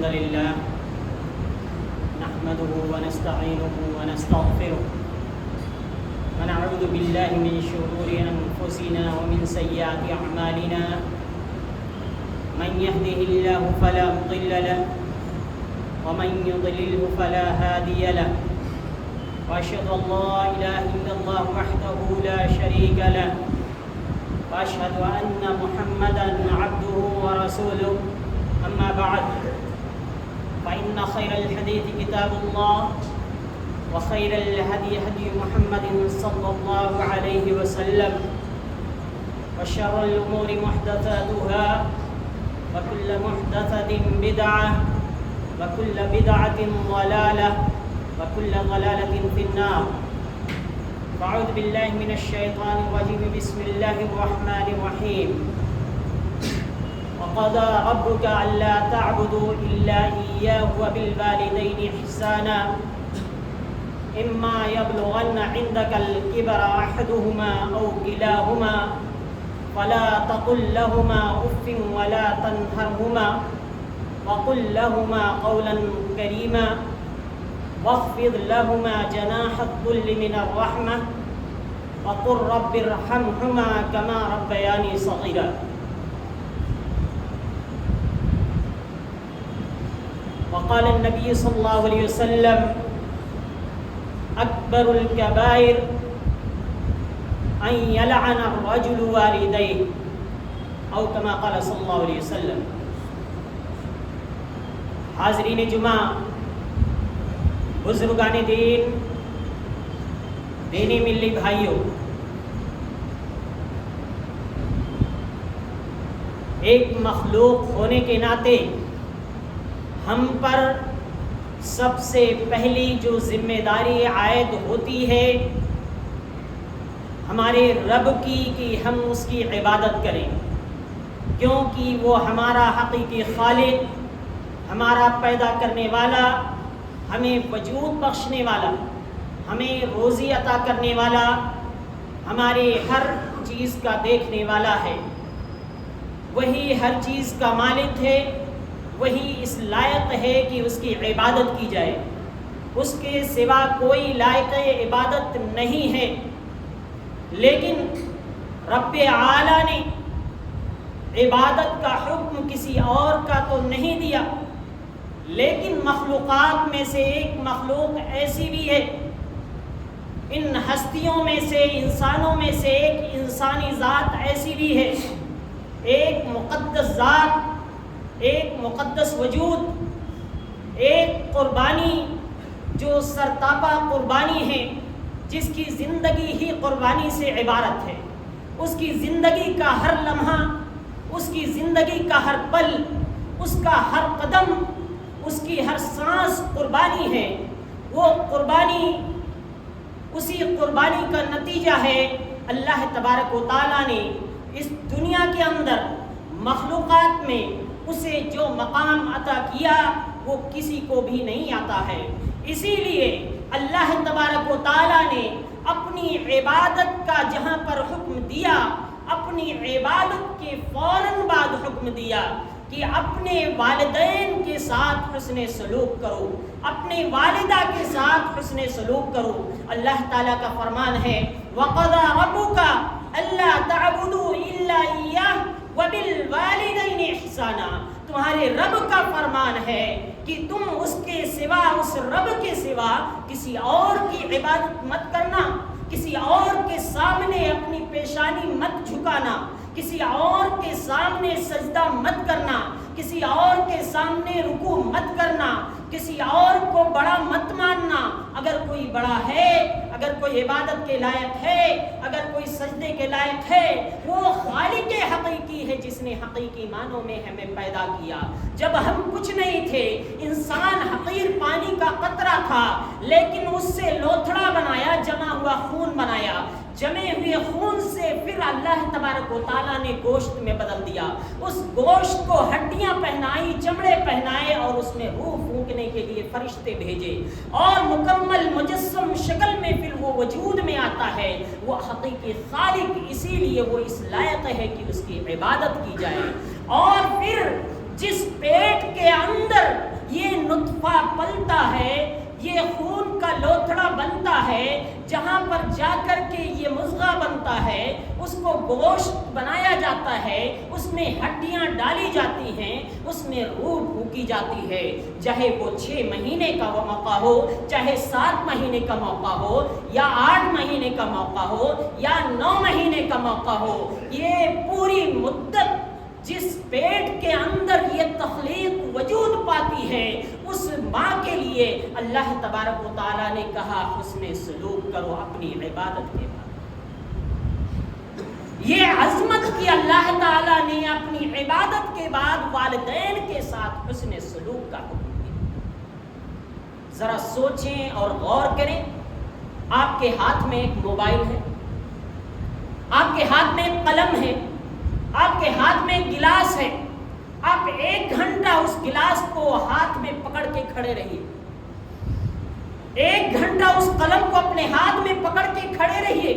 الحمد لله نحمده ونستعينه ونستغفره ونعوذ بالله من شرور أنفسنا ومن سيئات أعمالنا من يهده الله فلا مضل له ومن يضلله فلا هادي له وأشهد أن لا إله إلا الله وحده لا شريك له وأشهد أن محمدا عبده ورسوله أما بعد فإن خير الحديث كتاب الله وخير الهدي هدي محمد صلى الله عليه وسلم وشر الأمور محدثاتها وكل محدثة بدعة وكل بدعة ضلالة وكل ضلالة في النار. أعوذ بالله من الشيطان الرجيم. بسم الله الرحمن الرحيم. وقضى ربك ألا تعبدوا إلا إياه وبالوالدين إحسانا إما يبلغن عندك الكبر أحدهما أو كلاهما فلا تقل لهما أف ولا تنهرهما وقل لهما قولا كريما واخفض لهما جناح الذل من الرحمة وقل رب ارحمهما كما ربياني صغيرا. وقال النبي صلى الله عليه وسلم أكبر الكبائر أن يلعن الرجل والديه أو كما قال صلى الله عليه وسلم. حاضرین جمعہ، بزرگان دین، دینی ملی بھائیوں، ایک مخلوق ہونے کے ناطے ہم پر سب سے پہلی جو ذمہ داری عائد ہوتی ہے ہمارے رب کی کہ ہم اس کی عبادت کریں، کیونکہ وہ ہمارا حقیقی خالق، ہمارا پیدا کرنے والا، ہمیں وجود بخشنے والا، ہمیں روزی عطا کرنے والا، ہمارے ہر چیز کا دیکھنے والا ہے. وہی ہر چیز کا مالک ہے، وہی اس لائق ہے کہ اس کی عبادت کی جائے. اس کے سوا کوئی لائق عبادت نہیں ہے. لیکن رب اعلیٰ نے عبادت کا حکم کسی اور کا تو نہیں دیا، لیکن مخلوقات میں سے ایک مخلوق ایسی بھی ہے، ان ہستیوں میں سے، انسانوں میں سے ایک انسانی ذات ایسی بھی ہے، ایک مقدس ذات، ایک مقدس وجود، ایک قربانی جو سرتاپا قربانی ہے، جس کی زندگی ہی قربانی سے عبارت ہے. اس کی زندگی کا ہر لمحہ، اس کی زندگی کا ہر پل، اس کا ہر قدم، اس کی ہر سانس قربانی ہے. وہ قربانی، اسی قربانی کا نتیجہ ہے اللہ تبارک و تعالیٰ نے اس دنیا کے اندر مخلوقات میں اسے جو مقام عطا کیا وہ کسی کو بھی نہیں آتا ہے. اسی لیے اللہ تبارک و تعالیٰ نے اپنی عبادت کا جہاں پر حکم دیا، اپنی عبادت کے فوراً بعد حکم دیا کہ اپنے والدین کے ساتھ حسن سلوک کرو، اپنے والدہ کے ساتھ حسن سلوک کرو. اللہ تعالیٰ کا فرمان ہے وَقَضَى رَبُّكَ أَلَّا تَعْبُدُوا إِلَّا إِيَّاهُ وَبِالْوَالِدَيْنِ إِحْسَانًا. تمہارے رب کا فرمان ہے کہ تم اس کے سوا، اس رب کے سوا کسی اور کی عبادت مت کرنا، کسی اور کے سامنے اپنی پیشانی مت جھکانا، کسی اور کے سامنے سجدہ مت کرنا، کسی اور کے سامنے رکوع مت کرنا، کسی اور کو بڑا مت ماننا. اگر کوئی بڑا ہے، اگر کوئی عبادت کے لائق ہے، اگر کوئی سجدے کے لائق ہے، وہ خالق حقیقی ہے جس نے حقیقی معنوں میں ہمیں پیدا کیا. جب ہم کچھ نہیں تھے، انسان حقیر پانی کا قطرہ تھا، لیکن اس سے لوتھڑا بنایا، جمع ہوا خون بنایا. جمے ہوئے خون سے پھر اللہ تبارک و تعالیٰ نے گوشت میں بدل دیا. اس گوشت کو ہڈیاں پہنائی، چمڑے پہنائے اور اس میں روح پھونکنے کے لیے فرشتے بھیجے اور مکمل مجسم شکل میں پھر وہ وجود میں آتا ہے. وہ حقیقی خالق، اسی لیے وہ اس لائق ہے کہ اس کی عبادت کی جائے. اور پھر جس پیٹ کے اندر نطفہ پلتا ہے، یہ خون کا لوتھڑا بنتا ہے، جہاں پر جا کر کے یہ مضغہ بنتا ہے، اس کو گوشت بنایا جاتا ہے، اس میں ہڈیاں ڈالی جاتی ہیں، اس میں روح پھونکی جاتی ہے، چاہے وہ 6 مہینے کا وہ موقع ہو، چاہے 7 مہینے کا موقع ہو، یا 8 مہینے کا موقع ہو، یا 9 مہینے کا موقع ہو، یہ پوری مدت جس پیٹ کے اندر یہ تخلیق وجود پاتی ہے، اس ماں کے لیے اللہ تبارک و تعالیٰ نے کہا حسن سلوک کرو اپنی عبادت کے بعد۔ یہ عظمت کی اللہ تعالیٰ نے اپنی عبادت کے بعد والدین کے ساتھ حسن سلوک کا حکم دیا۔ ذرا سوچیں اور غور کریں، آپ کے ہاتھ میں ایک موبائل ہے، آپ کے ہاتھ میں ایک قلم ہے، آپ کے ہاتھ میں گلاس ہے، آپ 1 گھنٹہ اس گلاس کو ہاتھ میں پکڑ کے کھڑے رہیے، 1 گھنٹہ اس قلم کو اپنے ہاتھ میں پکڑ کے کھڑے رہیے،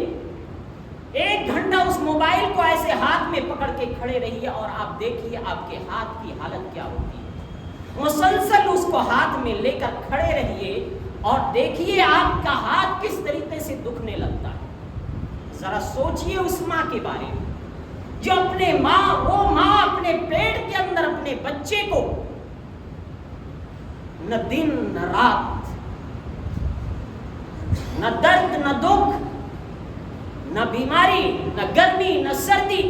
1 گھنٹہ اس موبائل کو ایسے ہاتھ میں پکڑ کے کھڑے رہیے، اور آپ دیکھیے آپ کے ہاتھ کی حالت کیا ہوتی ہے۔ مسلسل اس کو ہاتھ میں لے کر کھڑے رہیے اور دیکھیے آپ کا ہاتھ کس طریقے سے دکھنے لگتا ہے۔ ذرا سوچئے اس ماں کے بارے میں جو وہ ماں اپنے پیٹ کے اندر اپنے بچے کو نہ دن نہ رات، نہ درد نہ دکھ، نہ بیماری نہ گرمی نہ سردی،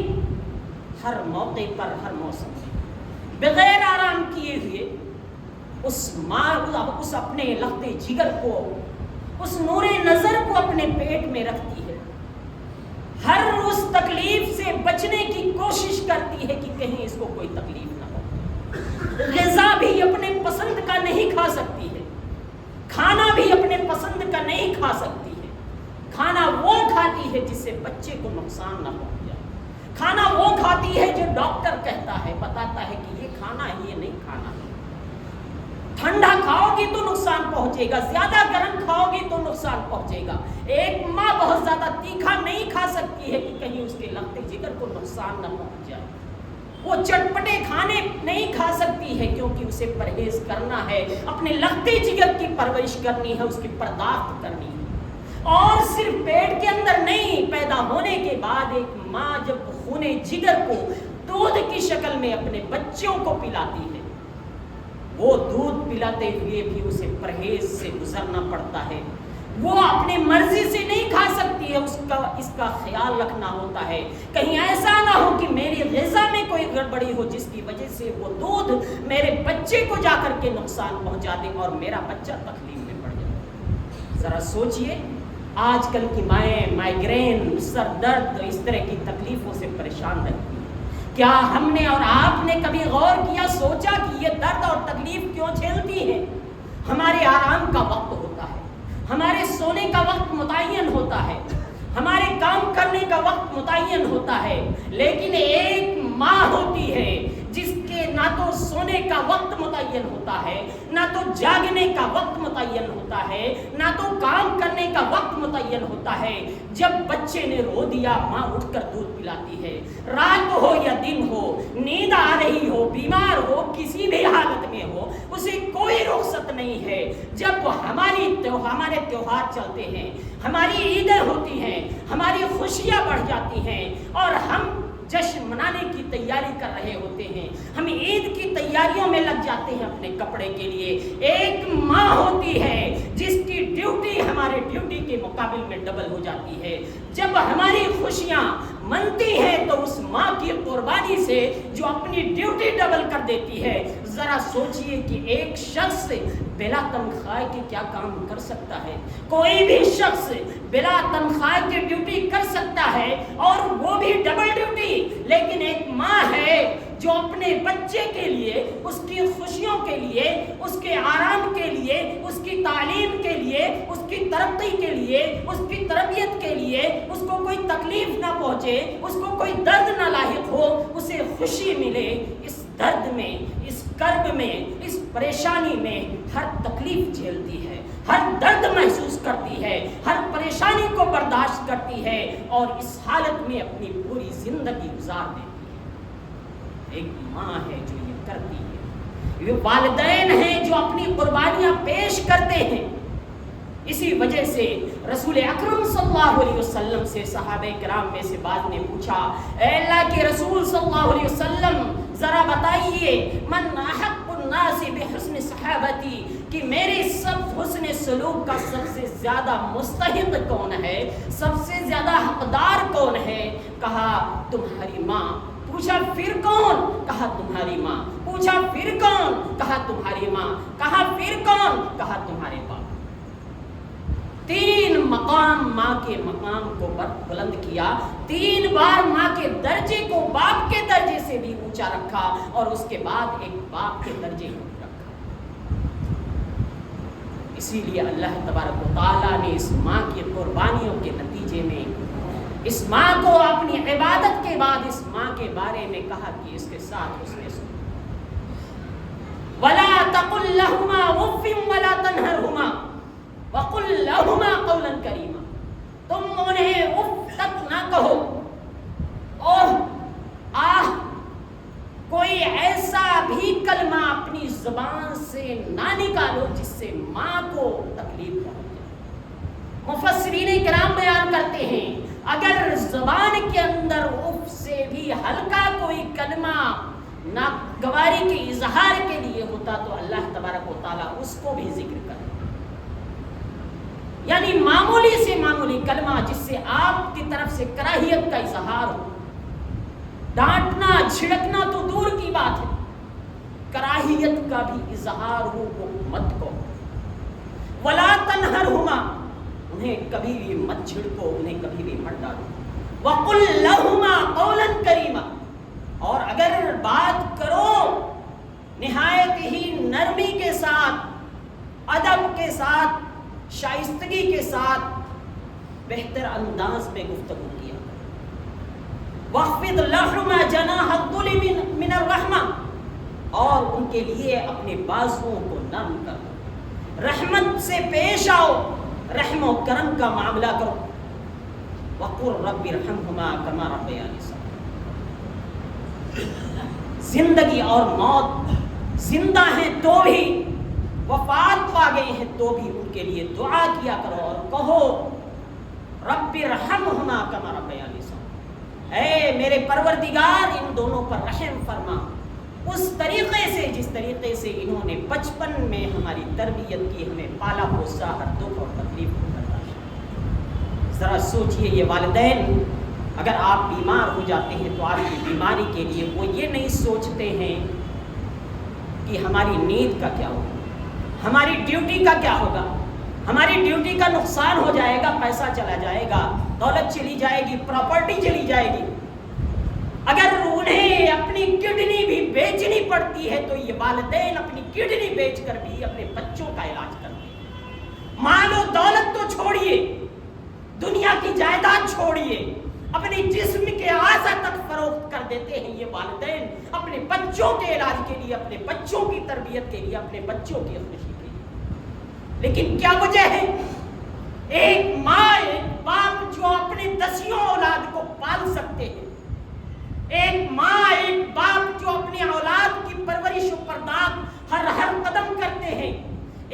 ہر موقع پر ہر موسم میں بغیر آرام کیے ہوئے اس ماں اس اپنے لختے جگر کو، اس نور نظر کو اپنے پیٹ میں رکھتی ہے، ہر اس تکلیف سے بچنے کی کوشش کرتی ہے کہ کہیں اس کو کوئی تکلیف نہ ہو۔ غذا بھی اپنے پسند کا نہیں کھا سکتی ہے، کھانا بھی اپنے پسند کا نہیں کھا سکتی ہے، کھانا وہ کھاتی ہے جس سے بچے کو نقصان نہ پہنچ جائے، کھانا وہ کھاتی ہے جو ڈاکٹر کہتا ہے، بتاتا ہے کہ یہ کھانا ہے، یہ نہیں کھانا ہے۔ ٹھنڈا کھاؤ گی تو نقصان پہنچے گا، زیادہ گرم کھاؤ گی تو نقصان پہنچے گا۔ ایک ماں بہت زیادہ تیکھا نہیں کھا سکتی ہے کہ کہیں اس کے لختے جگر کو نقصان نہ پہنچ جائے، وہ چٹپٹے کھانے نہیں کھا سکتی ہے کیونکہ اسے پرہیز کرنا ہے، اپنے لختے جگر کی پرورش کرنی ہے، اس کی پرداخت کرنی ہے۔ اور صرف پیٹ کے اندر نہیں، پیدا ہونے کے بعد ایک ماں جب خون جگر کو دودھ کی شکل میں اپنے بچوں کو پلاتی ہے، وہ دودھ پلاتے ہوئے بھی اسے پرہیز سے گزرنا پڑتا ہے، وہ اپنے مرضی سے نہیں کھا سکتی ہے، اس کا خیال رکھنا ہوتا ہے کہیں ایسا نہ ہو کہ میری غذا میں کوئی گڑبڑی ہو جس کی وجہ سے وہ دودھ میرے بچے کو جا کر کے نقصان پہنچا دے اور میرا بچہ تکلیف میں پڑ جائے۔ ذرا سوچئے آج کل کی مائیں مائیگرین، سر درد، اس طرح کی تکلیفوں سے پریشان رہتی ہیں۔ کیا ہم نے اور آپ نے کبھی غور کیا، سوچا کہ یہ درد اور تکلیف کیوں جھیلتی ہیں؟ ہمارے آرام کا وقت ہوتا ہے، ہمارے سونے کا وقت متعین ہوتا ہے، ہمارے کام کرنے کا وقت متعین ہوتا ہے، لیکن ایک ماں ہوتی ہے جس کے نہ تو سونے کا وقت متعین ہوتا ہے، نہ تو جاگنے کا وقت متعین ہوتا ہے، نہ تو کام کرنے کا وقت متعین ہوتا ہے۔ جب بچے نے رو دیا ماں اٹھ کر دودھ پلاتی ہے، رات ہو یا دن ہو، نیند آ رہی ہو، بیمار ہو، کسی بھی حالت میں ہو، اسے کوئی رخصت نہیں ہے۔ جب ہمارے تیوہار چلتے ہیں، ہماری عیدیں ہوتی ہیں، ہماری خوشیاں بڑھ جاتی ہیں اور ہم جشن منانے کی تیاری کر رہے ہوتے ہیں، ہم عید کی تیاریوں میں لگ جاتے ہیں اپنے کپڑے کے لیے، ایک ماں ہوتی ہے جس کی ڈیوٹی ہمارے ڈیوٹی کے مقابل میں ڈبل ہو جاتی ہے۔ جب ہماری خوشیاں منتی ہے تو اس ماں کی قربانی سے جو اپنی ڈیوٹی ڈبل کر دیتی ہے، ذرا سوچئے کہ ایک شخص بلا تنخواہ کے کیا کام کر سکتا ہے؟ کوئی بھی شخص بلا تنخواہ کی ڈیوٹی کر سکتا ہے اور وہ بھی ڈبل ڈیوٹی، لیکن ایک ماں ہے جو اپنے بچے کے لیے، اس کی خوشیوں کے لیے، اس کے آرام کے لیے، اس کی تعلیم کے لیے، اس کی ترقی کے لیے، اس کی تربیت کے لیے، اس کو کوئی تکلیف نہ پہنچے، اس کو کوئی درد نہ لاحق ہو، اسے خوشی ملے، اس درد میں، اس کرب میں، اس پریشانی میں ہر تکلیف جھیلتی ہے، ہر درد محسوس کرتی ہے، ہر پریشانی کو برداشت کرتی ہے اور اس حالت میں اپنی پوری زندگی گزار دیتی ہے۔ ایک ماں ہے جو یہ کرتی ہے، والدین ہیں جو اپنی قربانیاں پیش کرتے ہیں. اسی وجہ سے رسول اکرم صلی اللہ علیہ وسلم سے صحابہ کرام میں سے بعض نے پوچھا، اے اللہ کے رسول صلی اللہ علیہ وسلم ذرا بتائیے، من احق الناس بحسن صحابتی، کہ میرے سب حسن سلوک کا سب سے زیادہ مستحق کون ہے، سب سے زیادہ حقدار کون ہے؟ کہا تمہاری ماں. پوچھا پھر کون؟ کہا تمہاری ماں. پوچھا پھر کون؟ کہا تمہاری ماں. کہا پھر کون؟ کہا تمہارے باپ. 3 مقام ماں کے مقام کو بلند کیا، 3 بار ماں کے درجے کو باپ کے درجے سے بھی اونچا رکھا، اور اس کے بعد ایک باپ کے درجے کو رکھا. اسی لیے اللہ تبارک و تعالیٰ نے اس ماں کی قربانیوں کے نتیجے میں اس ماں کو اپنی عبادت کے بعد اس ماں کے بارے میں کہا کہ اس کے ساتھ اس نے سنا، وَلَا تَقُلْ لَهُمَا أُفٍّ وَلَا تَنْهَرْهُمَا وَقُلْ لَهُمَا قَوْلًا كَرِيمًا. تم انہیں اف تک نہ کہو، اوہ آہ، کوئی ایسا بھی کلمہ اپنی زبان سے نہ نکالو جس سے ماں کو تکلیف پہنچے. مفسرین کرام بیان کرتے ہیں اگر زبان کے اندر اف سے بھی ہلکا کوئی کلمہ ناگواری کے اظہار کے لیے ہوتا تو اللہ تبارک و تعالیٰ اس کو بھی ذکر کرے. یعنی معمولی سے معمولی کلمہ جس سے آپ کی طرف سے کراہیت کا اظہار ہو، ڈانٹنا جھڑکنا تو دور کی بات ہے، کراہیت کا بھی اظہار ہو وہ مت کو. وَلَا تَنْهَرْهُمَا، انہیں کبھی بھی مت جھڑکو، انہیں کبھی بھی مت ڈالو. وَقُلْ لَهُمَا قَوْلًا كَرِيمًا، اور اگر بات کرو نہایت ہی نرمی کے ساتھ، ادب کے ساتھ، شائستگی کے ساتھ، بہتر انداز میں گفتگو کیا. وَاخْفِضْ لَهُمَا جَنَاحَ الذُّلِّ مِنَ الرَّحْمَةِ، اور ان کے لیے اپنے بازوؤں کو نرم کرو، رحمت سے پیش آؤ، رحم و کرم کا معاملہ کرو. وَقُلْ رَبِّ ارْحَمْهُمَا كَمَا رَبَّيَانِي صَغِيرًا. زندگی اور موت، زندہ ہیں تو بھی، وفات پا گئے ہیں تو بھی ان کے لیے دعا کیا کرو اور کہو رَبِّ ارْحَمْهُمَا كَمَا رَبَّيَانِي صَغِيرًا، اے میرے پروردگار ان دونوں پر رحم فرما، اس طریقے سے جس طریقے سے انہوں نے بچپن میں ہماری تربیت کی، ہمیں پالا پوسا، ہر دکھ اور تکلیف کو برداشت. ذرا سوچئے یہ والدین اگر آپ بیمار ہو جاتے ہیں تو آپ کی بیماری کے لیے وہ یہ نہیں سوچتے ہیں کہ ہماری نیند کا کیا ہوگا، ہماری ڈیوٹی کا کیا ہوگا، ہماری ڈیوٹی کا نقصان ہو جائے گا، پیسہ چلا جائے گا، دولت چلی جائے گی، پراپرٹی چلی جائے گی. اگر انہیں اپنی کڈنی بھی بیچنی پڑتی ہے تو یہ والدین اپنی کڈنی بیچ کر بھی اپنے بچوں کا علاج کرتے ہیں. مال و دولت تو چھوڑیے، دنیا کی جائیداد چھوڑیے، اپنے جسم کے اعضاء تک فروخت کر دیتے ہیں یہ والدین اپنے بچوں کے علاج کے لیے، اپنے بچوں کی تربیت کے لیے، اپنے بچوں کی خوشی کے لیے. لیکن کیا وجہ ہے؟ ایک ماں، ایک باپ جو اپنے 10 اولاد کو پال سکتے ہیں، ایک ماں، ایک باپ جو اپنی اولاد کی پرورش و پرداخت ہر قدم کرتے ہیں.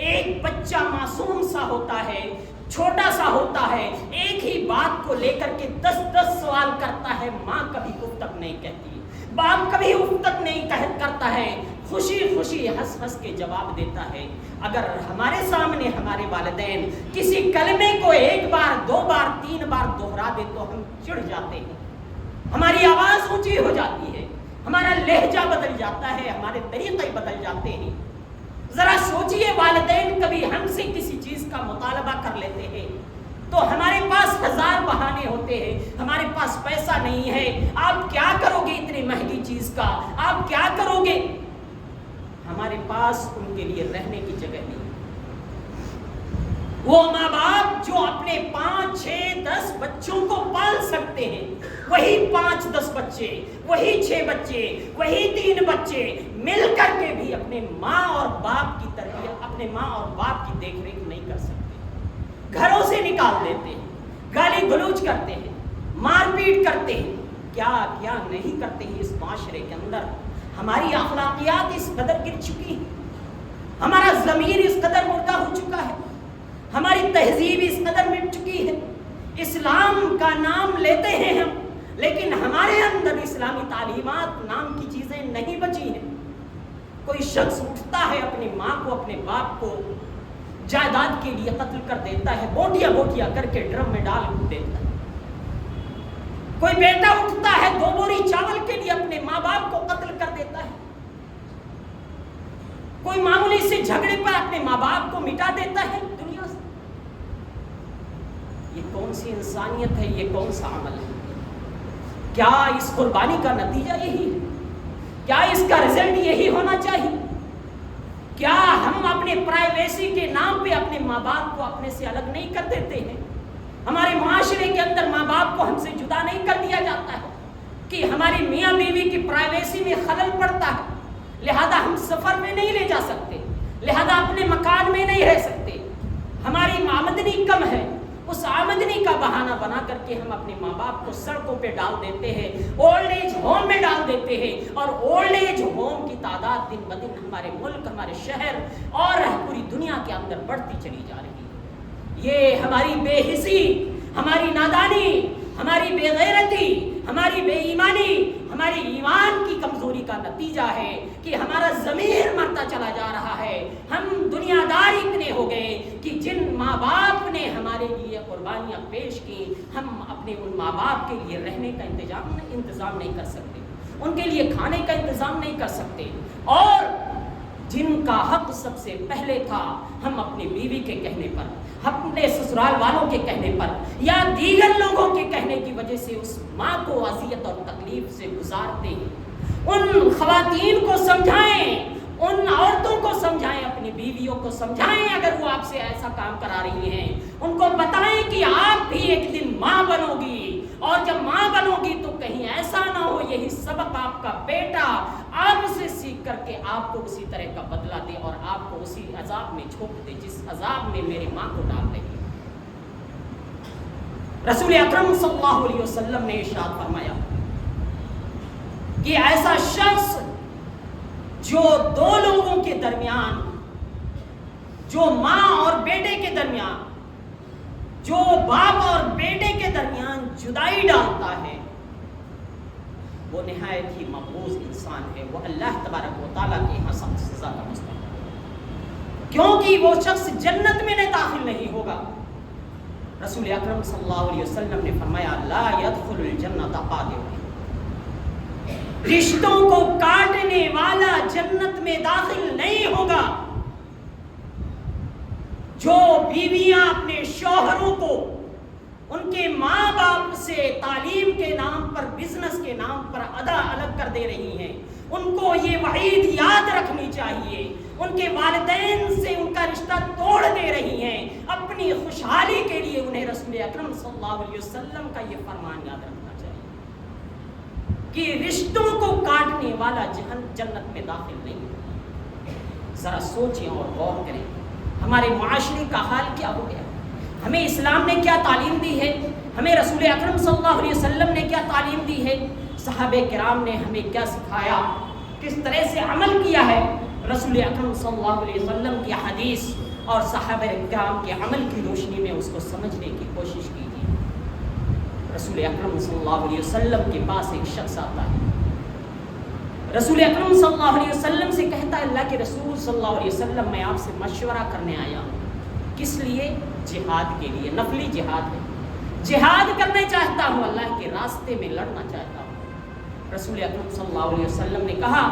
ایک بچہ معصوم سا ہوتا ہے، چھوٹا سا ہوتا ہے، ایک ہی بات کو لے کر کے 10 سوال کرتا ہے، ماں کبھی اف تک نہیں کہتی، باپ کبھی اف تک نہیں کرتا ہے، خوشی خوشی ہنس ہنس کے جواب دیتا ہے. اگر ہمارے سامنے ہمارے والدین کسی کلمے کو 1 بار 2 بار 3 بار دہرا دے تو ہم چڑ جاتے ہیں، ہماری آواز اونچی ہو جاتی ہے، ہمارا لہجہ بدل جاتا ہے، ہمارے طریقے بدل جاتے ہیں. ذرا سوچئے والدین کبھی ہم سے کسی چیز کا مطالبہ کر لیتے ہیں تو ہمارے پاس 1000 بہانے ہوتے ہیں، ہمارے پاس پیسہ نہیں ہے، آپ کیا کرو گے اتنی مہنگی چیز کا، آپ کیا کرو گے؟ ہمارے پاس ان کے لیے رہنے کی جگہ نہیں. وہ ماں باپ جو اپنے 5 6 10 بچوں کو پال سکتے ہیں، وہی 5 10 بچے، وہی 6 بچے، وہی 3 بچے مل کر کے بھی اپنے ماں اور باپ کی تربیت، اپنے ماں اور باپ کی دیکھ ریکھ نہیں کر سکتے. گھروں سے نکال دیتے ہیں، گالی گلوچ کرتے ہیں، مار پیٹ کرتے ہیں، کیا کیا نہیں کرتے ہیں اس معاشرے کے اندر. ہماری اخلاقیات اس قدر گر چکی ہیں، ہمارا ضمیر اس قدر مردہ ہو چکا ہے، ہماری تہذیب اس قدر مٹ چکی ہے. اسلام کا نام لیتے ہیں ہم، لیکن ہمارے اندر اسلامی تعلیمات نام کی چیزیں نہیں بچی ہیں. کوئی شخص اٹھتا ہے اپنی ماں کو اپنے باپ کو جائیداد کے لیے قتل کر دیتا ہے، بوٹیاں بوٹیاں کر کے ڈرم میں ڈال دیتا ہے. کوئی بیٹا اٹھتا ہے 2 بوری چاول کے لیے اپنے ماں باپ کو قتل کر دیتا ہے. کوئی معمولی سے جھگڑے پر اپنے ماں باپ کو مٹا دیتا ہے دنیا سے. یہ کون سی انسانیت ہے؟ یہ کون سا عمل ہے؟ کیا اس قربانی کا نتیجہ یہی ہے؟ کیا اس کا رزلٹ یہی ہونا چاہیے؟ کیا ہم اپنے پرائیویسی کے نام پہ اپنے ماں باپ کو اپنے سے الگ نہیں کر دیتے ہیں؟ ہمارے معاشرے کے اندر ماں باپ کو ہم سے جدا نہیں کر دیا جاتا ہے کہ ہماری میاں بیوی کی پرائیویسی میں خلل پڑتا ہے، لہذا ہم سفر میں نہیں لے جا سکتے، لہذا اپنے مکان میں نہیں رہ سکتے، ہماری آمدنی کم ہے، اس آمدنی کا بہانہ بنا کر کے ہم اپنے ماں باپ کو سڑکوں پہ ڈال دیتے ہیں، اولڈ ایج ہوم میں ڈال دیتے ہیں، اور اولڈ ایج ہوم کی تعداد دن بدن ہمارے ملک، ہمارے شہر اور پوری دنیا کے اندر بڑھتی چلی جا رہی ہے. یہ ہماری بے حسی، ہماری نادانی، ہماری بے غیرتی، ہماری بے ایمانی، ہماری ایمان کی کمزوری کا نتیجہ ہے کہ ہمارا ضمیر مرتا چلا جا رہا ہے. ہم دنیا دار اتنے ہو گئے کہ جن ماں باپ نے ہمارے لیے قربانیاں پیش کی، ہم اپنے ان ماں باپ کے لیے رہنے کا انتظام نہیں کر سکتے، ان کے لیے کھانے کا انتظام نہیں کر سکتے، اور جن کا حق سب سے پہلے تھا ہم اپنی بیوی کے کہنے پر، اپنے سسرال والوں کے کہنے پر یا دیگر لوگوں کے کہنے کی وجہ سے اس ماں کو اذیت اور تکلیف سے گزارتے ہیں. ان خواتین کو سمجھائیں، ان عورتوں کو سمجھائیں، اپنی بیویوں کو سمجھائیں اگر وہ آپ سے ایسا کام کرا رہی ہیں، ان کو بتائیں کہ آپ بھی ایک دن ماں بنو گی، اور جب ماں بنو گی تو کہیں ایسا نہ ہو یہی سبق آپ کا بیٹا آپ سے سیکھ کر کے آپ کو اسی طرح کا بدلہ دے اور آپ کو اسی عذاب میں جھونک دے جس عذاب میں میری ماں کو ڈال رہی ہے. رسول اکرم صلی اللہ علیہ وسلم نے ارشاد فرمایا کہ ایسا شخص جو 2 لوگوں کے درمیان، جو ماں اور بیٹے کے درمیان، جو باپ اور بیٹے کے درمیان جدائی ڈالتا ہے، وہ نہایت ہی مقبوض انسان ہے، وہ اللہ تبارک و تعالیٰ کے یہاں سخت سزا کا مستحق ہے، کیونکہ وہ شخص جنت میں داخل نہیں ہوگا. رسول اکرم صلی اللہ علیہ وسلم نے فرمایا لا يدخل الجنت قاطع، رشتوں کو کاٹنے والا جنت میں داخل نہیں ہوگا. جو بیویاں اپنے شوہروں کو ان کے ماں باپ سے تعلیم کے نام پر، بزنس کے نام پر الگ کر دے رہی ہیں، ان کو یہ وعید یاد رکھنی چاہیے، ان کے والدین سے ان کا رشتہ توڑ دے رہی ہیں، اپنی خوشحالی کے لیے انہیں رسول اکرم صلی اللہ علیہ وسلم کا یہ فرمان یاد رکھنا چاہیے کہ رشتوں کو کاٹنے والا جنت میں داخل نہیں ہے. ذرا سوچیں اور غور کریں ہمارے معاشرے کا حال کیا ہو گیا. ہمیں اسلام نے کیا تعلیم دی ہے، ہمیں رسول اکرم صلی اللہ علیہ وسلم نے کیا تعلیم دی ہے، صحابہ کرام نے ہمیں کیا سکھایا، کس طرح سے عمل کیا ہے. رسول اکرم صلی اللہ علیہ وسلم کی حدیث اور صحابہ کرام کے عمل کی روشنی میں اس کو سمجھنے کی کوشش کیجیے. رسول اکرم صلی اللہ علیہ وسلم کے پاس ایک شخص آتا ہے، رسول اکرم صلی اللہ علیہ وسلم سے کہتا ہے اللہ کے رسول صلی اللہ علیہ وسلم میں آپ سے مشورہ کرنے آیا ہوں. کس لیے؟ جہاد کے لیے، نفلی جہاد ہے، جہاد کرنا چاہتا ہوں، اللہ کے راستے میں لڑنا چاہتا ہوں. رسول اکرم صلی اللہ علیہ وسلم نے کہا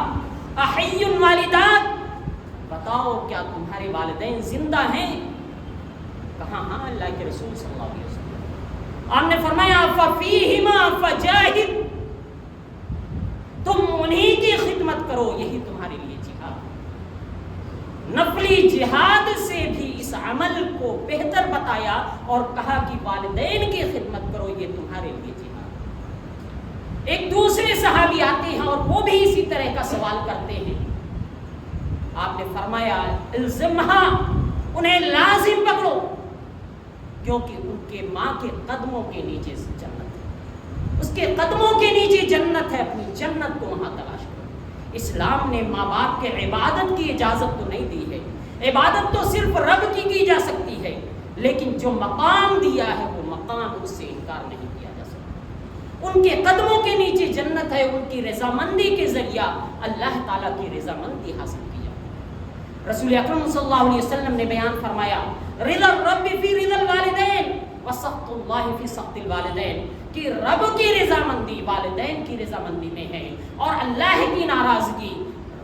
احی الوالدات، بتاؤ کیا تمہارے والدین زندہ ہیں؟ کہا ہاں اللہ کے رسول صلی اللہ علیہ وسلم. آپ نے فرمایا ففیہما فجاہد، تم انہی کی خدمت کرو، یہی تمہارے لیے جہاد. نفلی جہاد سے بھی اس عمل کو بہتر بتایا اور کہا کہ والدین کی خدمت کرو، یہ تمہارے لیے جہاد. ایک دوسرے صحابی آتے ہیں اور وہ بھی اسی طرح کا سوال کرتے ہیں. آپ نے فرمایا الزمہا، انہیں لازم پکڑو، کیونکہ ان کے ماں کے قدموں کے نیچے جنت ہے، اس کے قدموں کے نیچے جنت ہے، اپنی جنت کو وہاں تلاش کرو. اسلام نے ماں باپ کے عبادت کی اجازت تو نہیں دی ہے، عبادت تو صرف رب کی جا سکتی ہے، لیکن جو مقام دیا ہے وہ مقام اس سے انکار نہیں کیا جا سکتا۔ ان کے قدموں کے نیچے جنت ہے، ان کی رضامندی کے ذریعہ اللہ تعالیٰ کی رضامندی حاصل کی جائے۔ رسول اکرم صلی اللہ علیہ وسلم نے بیان فرمایا، رضا الرب فی رضا الوالدین وسخط اللہ فی سخط الوالدین، کہ رب کی رضامندی والدین کی رضامندی میں ہے، اور اللہ کی ناراضگی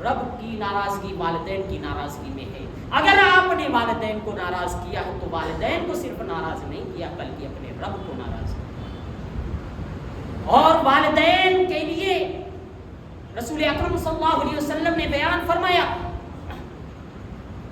رب کی ناراضگی والدین کی ناراضگی میں ہے۔ اگر آپ نے والدین کو ناراض کیا ہے تو والدین کو صرف ناراض نہیں کیا بلکہ اپنے رب کو ناراض کیا۔ اور والدین کے لیے رسول اکرم صلی اللہ علیہ وسلم نے بیان فرمایا،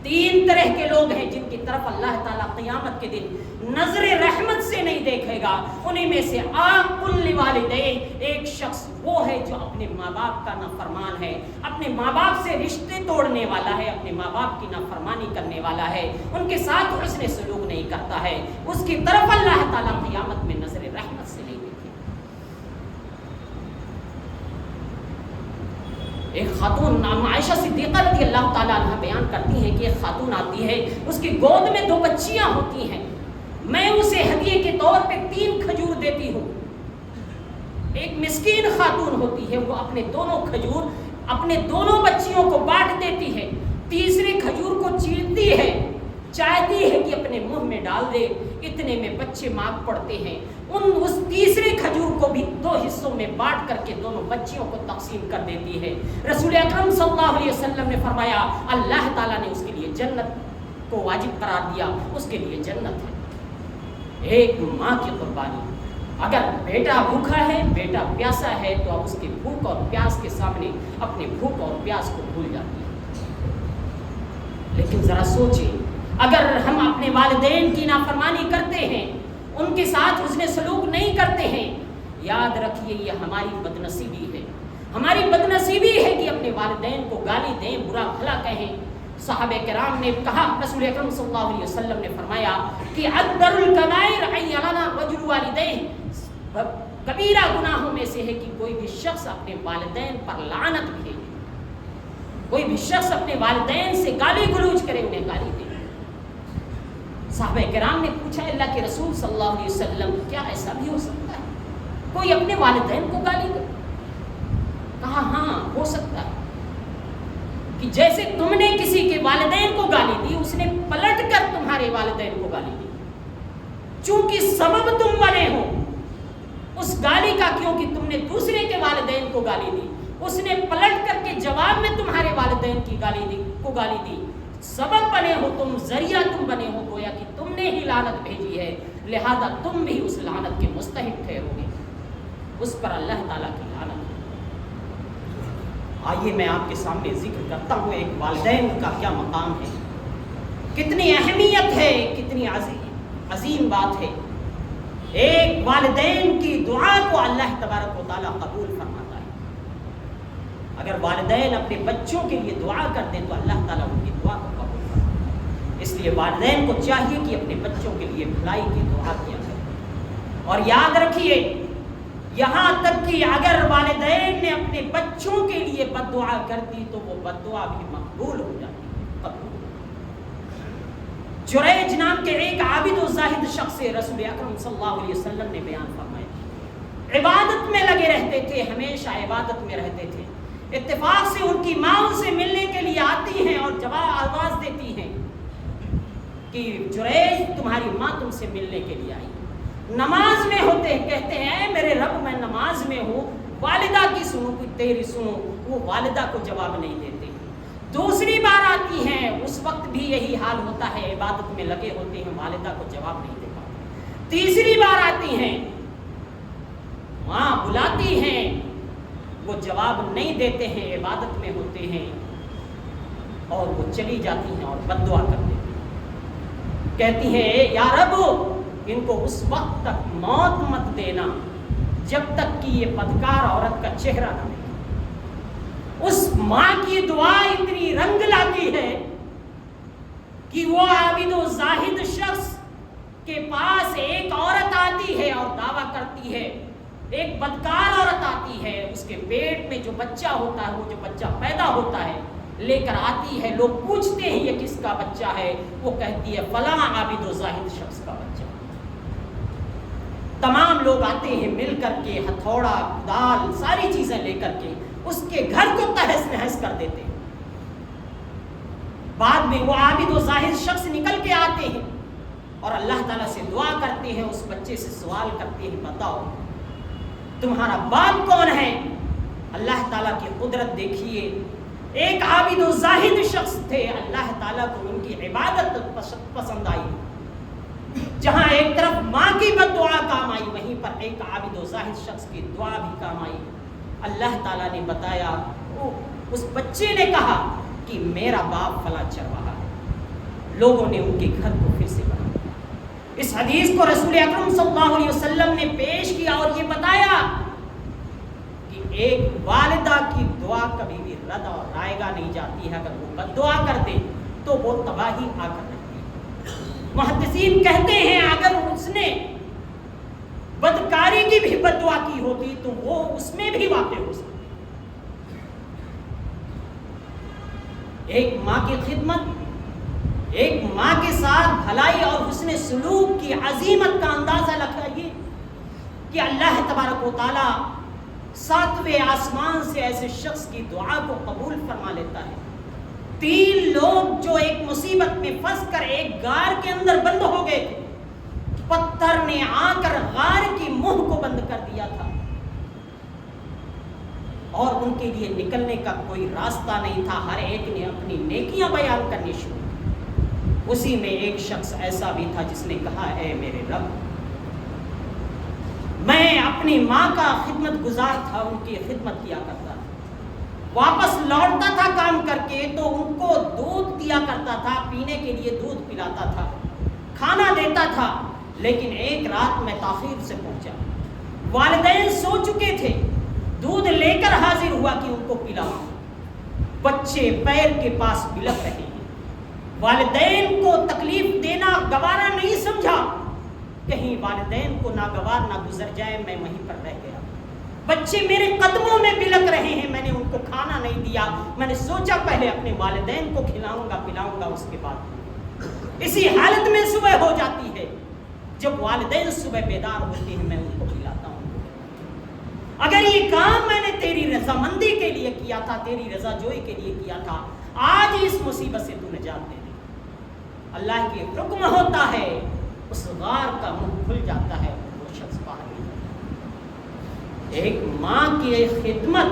3 طرح کے لوگ ہیں جن کی طرف اللہ تعالیٰ قیامت کے دن نظر رحمت سے نہیں دیکھے گا۔ انہیں میں سے عاقل لوالدین، ایک شخص وہ ہے جو اپنے ماں باپ کا نافرمان ہے، اپنے ماں باپ سے رشتے توڑنے والا ہے، اپنے ماں باپ کی نافرمانی کرنے والا ہے، ان کے ساتھ حسن سلوک نہیں کرتا ہے، اس کی طرف اللہ تعالیٰ قیامت میں نظر رحمت سے نہیں دیکھے گا۔ ایک خاتون نام عائشہ صدیقہ رضی اللہ تعالیٰ عنہ بیان کرتی ہیں کہ ایک خاتون آتی ہے، اس کی گود میں 2 بچیاں ہوتی ہیں، میں اسے ہدیے کے طور پہ 3 کھجور دیتی ہوں۔ ایک مسکین خاتون ہوتی ہے، وہ اپنے دونوں کھجور اپنے دونوں بچیوں کو بانٹ دیتی ہے، تیسرے کھجور کو چیرتی ہے، چاہتی ہے کہ اپنے منہ میں ڈال دے، اتنے میں بچے مانگ پڑتے ہیں، اس تیسرے کھجور کو بھی 2 حصوں میں بانٹ کر کے دونوں بچیوں کو تقسیم کر دیتی ہے۔ رسول اکرم صلی اللہ علیہ وسلم نے فرمایا، اللہ تعالیٰ نے اس کے لیے جنت کو واجب قرار دیا، اس کے لیے جنت ہے۔ ایک ماں کی قربانی، اگر بیٹا بھوکا ہے، بیٹا پیاسا ہے، تو اب اس کے بھوک اور پیاس کے سامنے اپنے بھوک اور پیاس کو بھول جاتی ہے۔ لیکن ذرا سوچیں، اگر ہم اپنے والدین کی نافرمانی کرتے ہیں، ان کے ساتھ حسن سلوک نہیں کرتے ہیں، یاد رکھیے یہ ہماری بدنصیبی ہے، ہماری بدنصیبی ہے کہ اپنے والدین کو گالی دیں، برا بھلا کہیں۔ صحابہ کرام نے کہا، رسول اکرم صلی اللہ علیہ وسلم نے فرمایا کہ اکبر الکبائر ان یلعن الرجل والدیہ، کبیرہ گناہوں میں سے ہے کہ کوئی بھی شخص اپنے والدین پر لعنت بھیجے، کوئی بھی شخص اپنے والدین سے گالی گلوچ کرے، انہیں گالی دے۔ صحابہ کرام نے پوچھا، اللہ کے رسول صلی اللہ علیہ وسلم کیا ایسا بھی ہو سکتا ہے کوئی اپنے والدین کو گالی دے؟ کہا ہاں ہو سکتا ہے، کہ جیسے تم نے کسی کے والدین کو گالی دی، اس نے پلٹ کر تمہارے والدین کو گالی دی، چونکہ سبب تم بنے ہو اس گالی کا، کیونکہ تم نے دوسرے کے والدین کو گالی دی، اس نے پلٹ کر کے جواب میں تمہارے والدین کی گالی دی، سبب بنے ہو تم، ذریعہ تم بنے ہو، گویا کہ تم نے ہی لعنت بھیجی ہے، لہذا تم بھی اس لعنت کے مستحق ٹھہرو گے، اس پر اللہ تعالیٰ کی لعنت۔ آئیے میں آپ کے سامنے ذکر کرتا ہوں ایک والدین کا کیا مقام ہے، کتنی اہمیت ہے، کتنی عظیم بات ہے۔ ایک والدین کی دعا کو اللہ تبارک و تعالیٰ قبول فرماتا ہے۔ اگر والدین اپنے بچوں کے لیے دعا کرتے تو اللہ تعالیٰ ان کی دعا کو قبول فرماتا ہے۔ اس لیے والدین کو چاہیے کہ اپنے بچوں کے لیے بھلائی کی دعا کیا کرے، اور یاد رکھیے یہاں تک کہ اگر والدین نے اپنے بچوں کے لیے بد دعا کر دی تو وہ بد دعا بھی مقبول ہو جاتی ہے۔ جریج نام کے ایک عابد و زاہد شخص سے رسول اکرم صلی اللہ علیہ وسلم نے بیان فرمایا، عبادت میں لگے رہتے تھے، ہمیشہ عبادت میں رہتے تھے، اتفاق سے ان کی ماں ان سے ملنے کے لیے آتی ہیں اور جواب آواز دیتی ہیں کہ جریج تمہاری ماں تم سے ملنے کے لیے آئی، نماز میں ہوتے ہیں، کہتے ہیں میرے رب میں نماز میں ہوں، والدہ کی سنوں کوئی تیری سنوں، وہ والدہ کو جواب نہیں دیتے۔ دوسری بار آتی ہیں، اس وقت بھی یہی حال ہوتا ہے، عبادت میں لگے ہوتے ہیں، والدہ کو جواب نہیں دے پاتے۔ تیسری بار آتی ہیں، ماں بلاتی ہیں، وہ جواب نہیں دیتے ہیں، عبادت میں ہوتے ہیں، اور وہ چلی جاتی ہیں اور بد دعا کر دیتی ہیں، کہتی ہیں یا رب ان کو اس وقت تک موت مت دینا جب تک کہ یہ بدکار عورت کا چہرہ نہ دیکھے۔ اس ماں کی دعا اتنی رنگ لاتی ہے کہ وہ عابد و زاہد شخص کے پاس ایک عورت آتی ہے اور دعویٰ کرتی ہے ایک بدکار عورت آتی ہے، اس کے پیٹ میں جو بچہ ہوتا ہے، وہ جو بچہ پیدا ہوتا ہے لے کر آتی ہے، لوگ پوچھتے ہیں یہ کس کا بچہ ہے، وہ کہتی ہے فلاں عابد و زاہد شخص کا بچہ۔ تمام لوگ آتے ہیں مل کر کے، ہتھوڑا، دال، ساری چیزیں لے کر کے اس کے گھر کو تہس نہس کر دیتے ہیں۔ بعد میں وہ عابد و زاہد شخص نکل کے آتے ہیں اور اللہ تعالیٰ سے دعا کرتے ہیں، اس بچے سے سوال کرتے ہیں بتاؤ تمہارا باپ کون ہے؟ اللہ تعالیٰ کی قدرت دیکھیے، ایک عابد و زاہد شخص تھے، اللہ تعالیٰ کو ان کی عبادت پسند آئی۔ جہاں ایک طرف ماں کی بد دعا کام آئی، وہیں پر ایک عابد و زاہد شخص کی دعا بھی کام آئی۔ اللہ تعالیٰ نے بتایا، اس بچے نے کہا کہ میرا باپ فلاں چرواہا ہے۔ لوگوں نے ان کے گھر کو پھر سے بنا دیا۔ اس حدیث کو رسول اکرم صلی اللہ علیہ وسلم نے پیش کیا اور یہ بتایا کہ ایک والدہ کی دعا کبھی بھی رد اور رائگاں نہیں جاتی ہے۔ اگر وہ بد دعا کر دے تو وہ تباہی آ کر رہتی ہے۔ محدثین کہتے ہیں اگر اس نے بدکاری کی بھی بد دعا کی ہوتی تو وہ اس میں بھی واقع ہو سکتی۔ ایک ماں کی خدمت، ایک ماں کے ساتھ بھلائی اور حسن سلوک کی عظیمت کا اندازہ لگائیے کہ اللہ تبارک و تعالی 7ویں آسمان سے ایسے شخص کی دعا کو قبول فرما لیتا ہے۔ 3 لوگ جو ایک مصیبت میں پھنس کر ایک غار کے اندر بند ہو گئے تھے، پتھر نے آ کر غار کی منہ کو بند کر دیا تھا اور ان کے لیے نکلنے کا کوئی راستہ نہیں تھا۔ ہر ایک نے اپنی نیکیاں بیان کرنی شروع کی۔ اسی میں ایک شخص ایسا بھی تھا جس نے کہا اے میرے رب، میں اپنی ماں کا خدمت گزار تھا، ان کی خدمت کیا کرتا تھا، واپس لوٹتا تھا کام کر کے تو ان کو دودھ دیا کرتا تھا، پینے کے لیے دودھ پلاتا تھا، کھانا دیتا تھا، لیکن ایک رات میں تاخیر سے پہنچا، والدین سو چکے تھے، دودھ لے کر حاضر ہوا کہ ان کو پلاؤں، بچے پیر کے پاس بلک رہے ہیں، والدین کو تکلیف دینا گوارا نہیں سمجھا، کہیں والدین کو ناگوار نہ گزر جائے، میں وہیں پر رہ گیا، بچے میرے قدموں میں بلک رہے ہیں، میں نے ان کو کھانا نہیں دیا، میں نے سوچا پہلے اپنے والدین کو کھلاؤں گا پلاؤں گا اس کے بعد۔ اسی حالت میں صبح ہو جاتی ہے، جب والدین صبح بیدار ہوتے ہیں میں ان کو کھلاتا ہوں۔ اگر یہ کام میں نے تیری رضامندی کے لیے کیا تھا، تیری رضا جوئی کے لیے کیا تھا، آج اس مصیبت سے تو نجات دے دے۔ اللہ کے حکم ہوتا ہے، اس غار کا منہ کھل جاتا ہے، وہ شخص باہر نکلتا ہے۔ ایک ماں کی خدمت،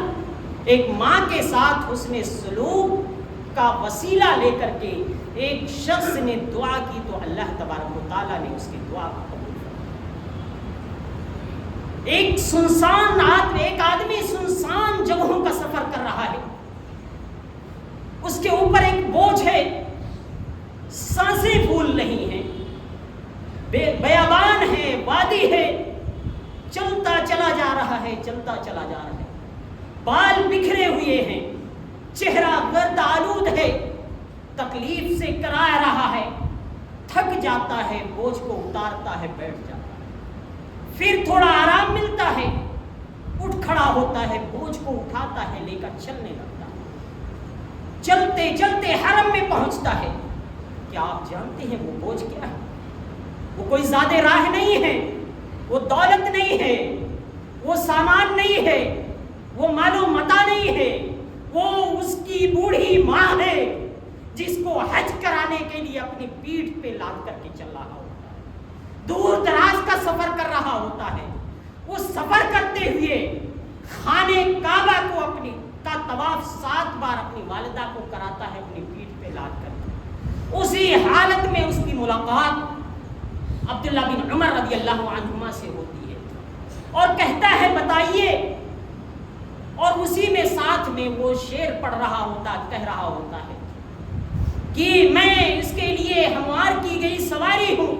ایک ماں کے ساتھ حسن سلوک کا وسیلہ لے کر کے ایک شخص نے دعا کی تو اللہ تبارک و تعالیٰ نے اس کی دعا کو قبول کیا۔ ایک سنسان ایک آدمی سنسان جگہوں کا سفر کر رہا ہے، اس کے اوپر ایک بوجھ ہے، سانسیں پھول نہیں ہیں، بیابان ہے، وادی ہے، چلتا چلا جا رہا ہے، چلتا چلا جا رہا ہے، بال بکھرے ہوئے ہیں، چہرہ گرد آلود ہے، تکلیف سے کرا رہا ہے، تھک جاتا ہے، بوجھ کو اتارتا ہے، بیٹھ جاتا ہے، پھر تھوڑا آرام ملتا ہے، اٹھ کھڑا ہوتا ہے، بوجھ کو اٹھاتا ہے، لے کر چلنے لگتا ہے، چلتے چلتے حرم میں پہنچتا ہے۔ کیا آپ جانتے ہیں وہ بوجھ کیا ہے؟ وہ کوئی زیادہ راہ نہیں ہے، وہ دولت نہیں ہے، وہ سامان نہیں ہے، وہ مال و متاع نہیں ہے، وہ اس کی بوڑھی ماں ہے جس کو حج کرانے کے لیے اپنی پیٹھ پہ لاد کر کے چل رہا ہوتا ہے، دور دراز کا سفر کر رہا ہوتا ہے، وہ سفر کرتے ہوئے خانے کعبہ کو اپنی کا طواف 7 بار اپنی والدہ کو کراتا ہے اپنی پیٹھ پہ لاد کر کے۔ اسی حالت میں اس کی ملاقات عبداللہ بن عمر رضی اللہ عنہما سے ہوتی ہے اور کہتا ہے بتائیے، اور اسی میں ساتھ میں وہ شعر پڑھ رہا ہوتا، کہہ رہا ہوتا ہے کہ میں اس کے لیے ہموار کی گئی سواری ہوں،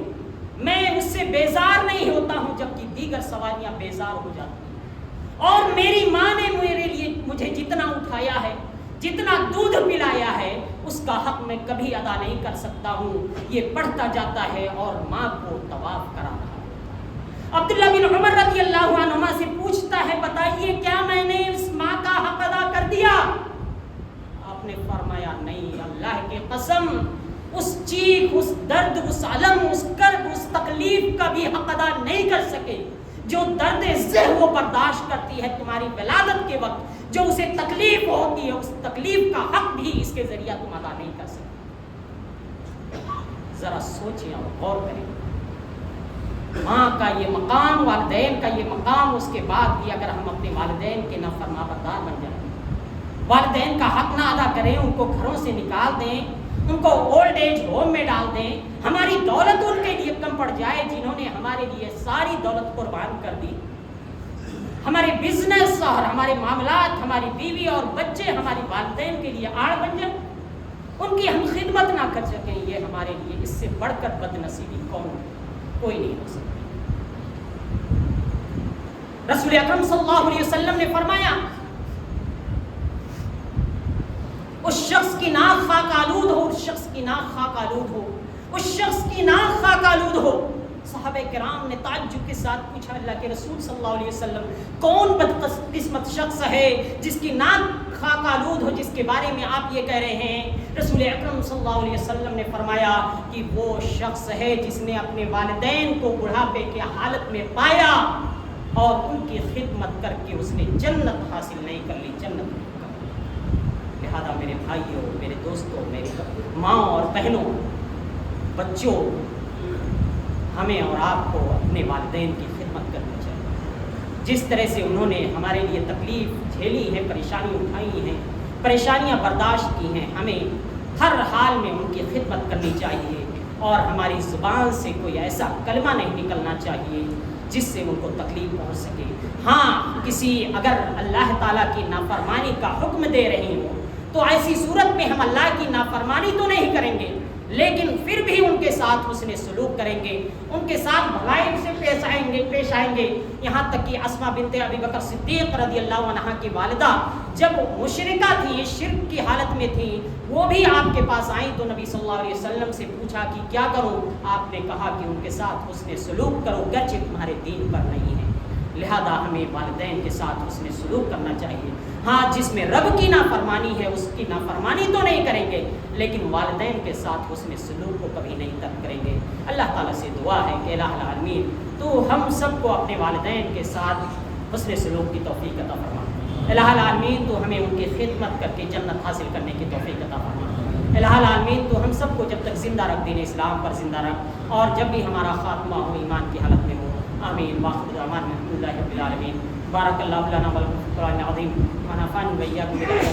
میں اس سے بیزار نہیں ہوتا ہوں جبکہ دیگر سواریاں بیزار ہو جاتی ہیں، اور میری ماں نے میرے لیے مجھے جتنا اٹھایا ہے، جتنا دودھ پلایا ہے، اس کا حق میں کبھی ادا نہیں کر سکتا ہوں۔ یہ پڑھتا جاتا ہے اور ماں کو طواف کرا رہا ہے۔ عبداللہ بن عمر رضی اللہ عنہما سے پوچھتا ہے بتائیے کیا میں نے اس ماں کا حق ادا کر دیا؟ آپ نے فرمایا نہیں، اللہ کی قسم اس چیخ، اس درد، اس علم، اس کرب، اس تکلیف کا بھی حق ادا نہیں کر سکے جو درد زہ وہ برداشت کرتی ہے تمہاری ولادت کے وقت، جو اسے تکلیف ہوتی ہے اس تکلیف کا حق بھی اس کے ذریعہ تم ادا نہیں کر سکتے۔ ذرا سوچیں اور غور کریں، ماں کا یہ مقام، والدین کا یہ مقام، اس کے بعد بھی اگر ہم اپنے والدین کے نافرما بردار بن جائیں، والدین کا حق نہ ادا کریں، ان کو گھروں سے نکال دیں، ان کو اولڈ ایج ہوم میں ڈال دیں، ہماری دولت ان کے لیے کم پڑ جائے جنہوں نے ہمارے لیے ساری دولت قربان کر دی، ہمارے بزنس اور ہمارے معاملات، ہماری بیوی اور بچے ہماری والدین کے لیے آڑ بن جائیں، ان کی ہم خدمت نہ کر سکیں، یہ ہمارے لیے اس سے بڑھ کر بد نصیبی کوئی نہیں ہو سکتی۔ رسول اکرم صلی اللہ علیہ وسلم نے فرمایا اس شخص کی ناک خاک آلود ہو، اس شخص کی ناک خاک آلود ہو، اس شخص کی ناک خاک آلود ہو۔ صحابہ کرام نے تعجب کے ساتھ پوچھا اللہ کے رسول صلی اللہ علیہ وسلم کون بدقسمت شخص ہے جس کی ناک خاک آلود ہو، جس کے بارے میں آپ یہ کہہ رہے ہیں؟ رسول اکرم صلی اللہ علیہ وسلم نے فرمایا کہ وہ شخص ہے جس نے اپنے والدین کو بڑھاپے کی حالت میں پایا اور ان کی خدمت کر کے اس نے جنت حاصل نہیں کر لی، جنت نہیں کر لی۔ لہذا میرے بھائیوں، میرے دوستوں، میری ماں اور بہنوں، بچوں، ہمیں اور آپ کو اپنے والدین کی خدمت کرنی چاہیے۔ جس طرح سے انہوں نے ہمارے لیے تکلیف جھیلی ہے، پریشانی اٹھائی ہیں، پریشانیاں برداشت کی ہیں، ہمیں ہر حال میں ان کی خدمت کرنی چاہیے اور ہماری زبان سے کوئی ایسا کلمہ نہیں نکلنا چاہیے جس سے ان کو تکلیف پہنچ سکے۔ ہاں، کسی اگر اللہ تعالیٰ کی نافرمانی کا حکم دے رہی ہوں تو ایسی صورت میں ہم اللہ کی نافرمانی تو نہیں کریں گے، لیکن پھر بھی ان کے ساتھ حسن سلوک کریں گے، ان کے ساتھ بھلائی سے پیش آئیں گے۔ یہاں تک کہ اسماء بنت ابی بکر صدیق رضی اللہ عنہا کی والدہ جب مشرکہ تھی، شرک کی حالت میں تھی، وہ بھی آپ کے پاس آئیں تو نبی صلی اللہ علیہ وسلم سے پوچھا کہ کیا کروں؟ آپ نے کہا کہ ان کے ساتھ حسن سلوک کرو گرچہ تمہارے دین پر نہیں ہے۔ لہذا ہمیں والدین کے ساتھ حسن سلوک کرنا چاہیے۔ ہاں، جس میں رب کی نافرمانی ہے اس کی نافرمانی تو نہیں کریں گے، لیکن والدین کے ساتھ حسن سلوک کو کبھی نہیں ترک کریں گے۔ اللہ تعالیٰ سے دعا ہے کہ الہ العالمین تو ہم سب کو اپنے والدین کے ساتھ حسن سلوک کی توفیق عطا فرما۔ الہ العالمین تو ہمیں ان کی خدمت کر کے جنت حاصل کرنے کی توفیق عطا فرما۔ الہ العالمین تو ہم سب کو جب تک زندہ رکھ، دین اسلام پر زندہ رکھ، اور جب بھی ہمارا خاتمہ ہو ایمان کی حالت میں ہو۔ آمین۔ واخر دعوانا الحمد للہ رب العالمین۔ بارک اللہ لنا ولکم فی القرآن العظیم ونفعني وإياكم